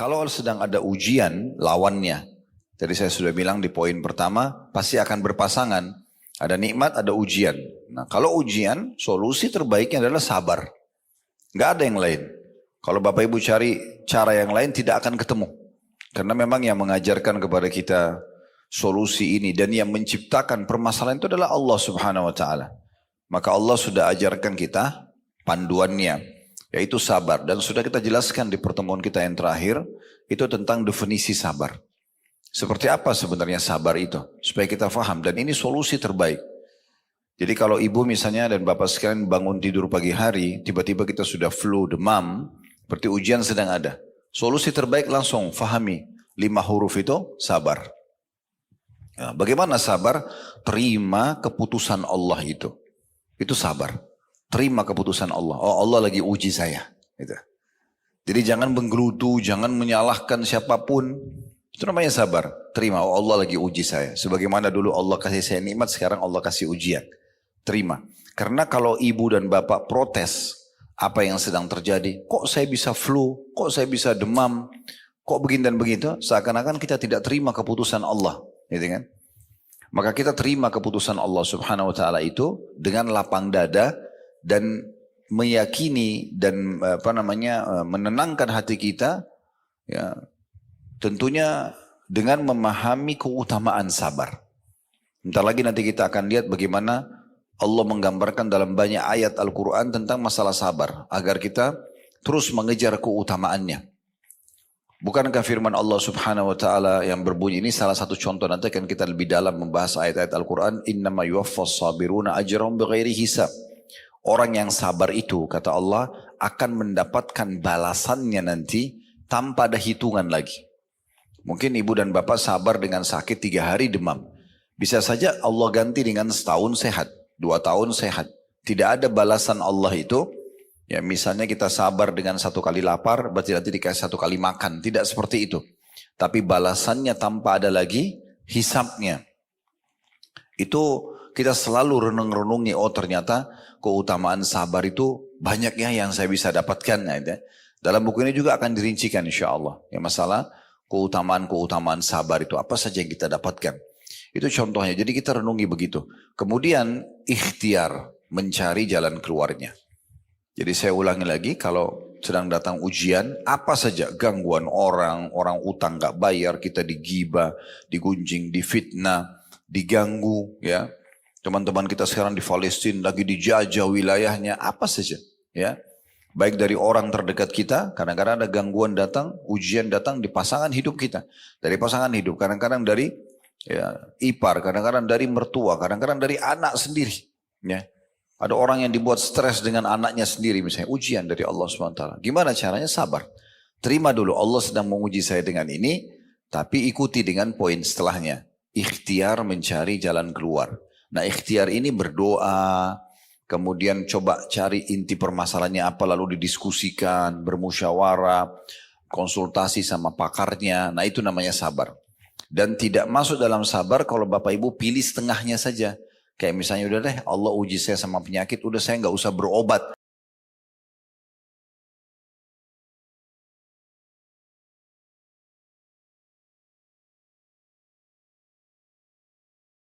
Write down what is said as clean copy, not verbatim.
Kalau sedang ada ujian, lawannya. Tadi saya sudah bilang di poin pertama, pasti akan berpasangan. Ada nikmat, ada ujian. Nah, kalau ujian, solusi terbaiknya adalah sabar. Nggak ada yang lain. Kalau Bapak Ibu cari cara yang lain, tidak akan ketemu. Karena memang yang mengajarkan kepada kita solusi ini dan yang menciptakan permasalahan itu adalah Allah Subhanahu wa taala. Maka Allah sudah ajarkan kita panduannya, yaitu sabar. Dan sudah kita jelaskan di pertemuan kita yang terakhir, itu tentang definisi sabar. Seperti apa sebenarnya sabar itu? Supaya kita faham, dan ini solusi terbaik. Jadi kalau ibu misalnya dan bapak sekalian bangun tidur pagi hari, tiba-tiba kita sudah flu, demam, berarti ujian sedang ada. Solusi terbaik langsung fahami, 5 huruf itu sabar. Ya, bagaimana sabar? Terima keputusan Allah itu. Itu sabar. Terima keputusan Allah. Oh, Allah lagi uji saya. Gitu. Jadi jangan menggerutu, jangan menyalahkan siapapun. Itu namanya sabar. Terima, oh Allah lagi uji saya. Sebagaimana dulu Allah kasih saya nikmat, sekarang Allah kasih ujian. Terima. Karena kalau ibu dan bapak protes apa yang sedang terjadi, kok saya bisa flu, kok saya bisa demam, kok begini dan begitu, seakan-akan kita tidak terima keputusan Allah. Gitu kan? Maka kita terima keputusan Allah Subhanahu wa taala itu dengan lapang dada dan meyakini dan menenangkan hati kita, ya, tentunya dengan memahami keutamaan sabar. Bentar lagi nanti kita akan lihat bagaimana Allah menggambarkan dalam banyak ayat Al-Quran tentang masalah sabar, agar kita terus mengejar keutamaannya. Bukankah firman Allah Subhanahu wa taala yang berbunyi, ini salah satu contoh, nanti akan kita lebih dalam membahas ayat-ayat Al-Quran, innama yuwaffas sabiruna ajrahum bighairi hisab. Orang yang sabar itu, kata Allah, akan mendapatkan balasannya nanti tanpa ada hitungan lagi. Mungkin ibu dan bapak sabar dengan sakit 3 hari demam. Bisa saja Allah ganti dengan setahun sehat, 2 tahun sehat. Tidak ada balasan Allah itu. Ya, misalnya kita sabar dengan 1 kali lapar, berarti nanti dikasih 1 kali makan. Tidak seperti itu. Tapi balasannya tanpa ada lagi hisapnya. Itu kita selalu renung-renungi, oh ternyata keutamaan sabar itu banyak ya yang saya bisa dapatkan. Ya. Dalam buku ini juga akan dirincikan insya Allah. Ya, masalah keutamaan-keutamaan sabar itu apa saja yang kita dapatkan. Itu contohnya. Jadi kita renungi begitu. Kemudian ikhtiar, mencari jalan keluarnya. Jadi saya ulangi lagi, kalau sedang datang ujian, apa saja gangguan orang utang gak bayar, kita digibah, digunjing, difitnah, diganggu, ya. Teman-teman kita sekarang di Palestina lagi dijajah wilayahnya, apa saja, ya. Baik dari orang terdekat kita, kadang-kadang ada gangguan datang, ujian datang di pasangan hidup kita. Dari pasangan hidup, kadang-kadang dari ya, ipar, kadang-kadang dari mertua, kadang-kadang dari anak sendiri. Ya. Ada orang yang dibuat stres dengan anaknya sendiri, misalnya ujian dari Allah SWT. Gimana caranya? Sabar. Terima dulu, Allah sedang menguji saya dengan ini, tapi ikuti dengan poin setelahnya. Ikhtiar mencari jalan keluar. Nah, ikhtiar ini berdoa, kemudian coba cari inti permasalahannya apa, lalu didiskusikan, bermusyawarah, konsultasi sama pakarnya. Nah, itu namanya sabar. Dan tidak masuk dalam sabar kalau Bapak Ibu pilih setengahnya saja. Kayak misalnya udah deh Allah uji saya sama penyakit, udah saya nggak usah berobat.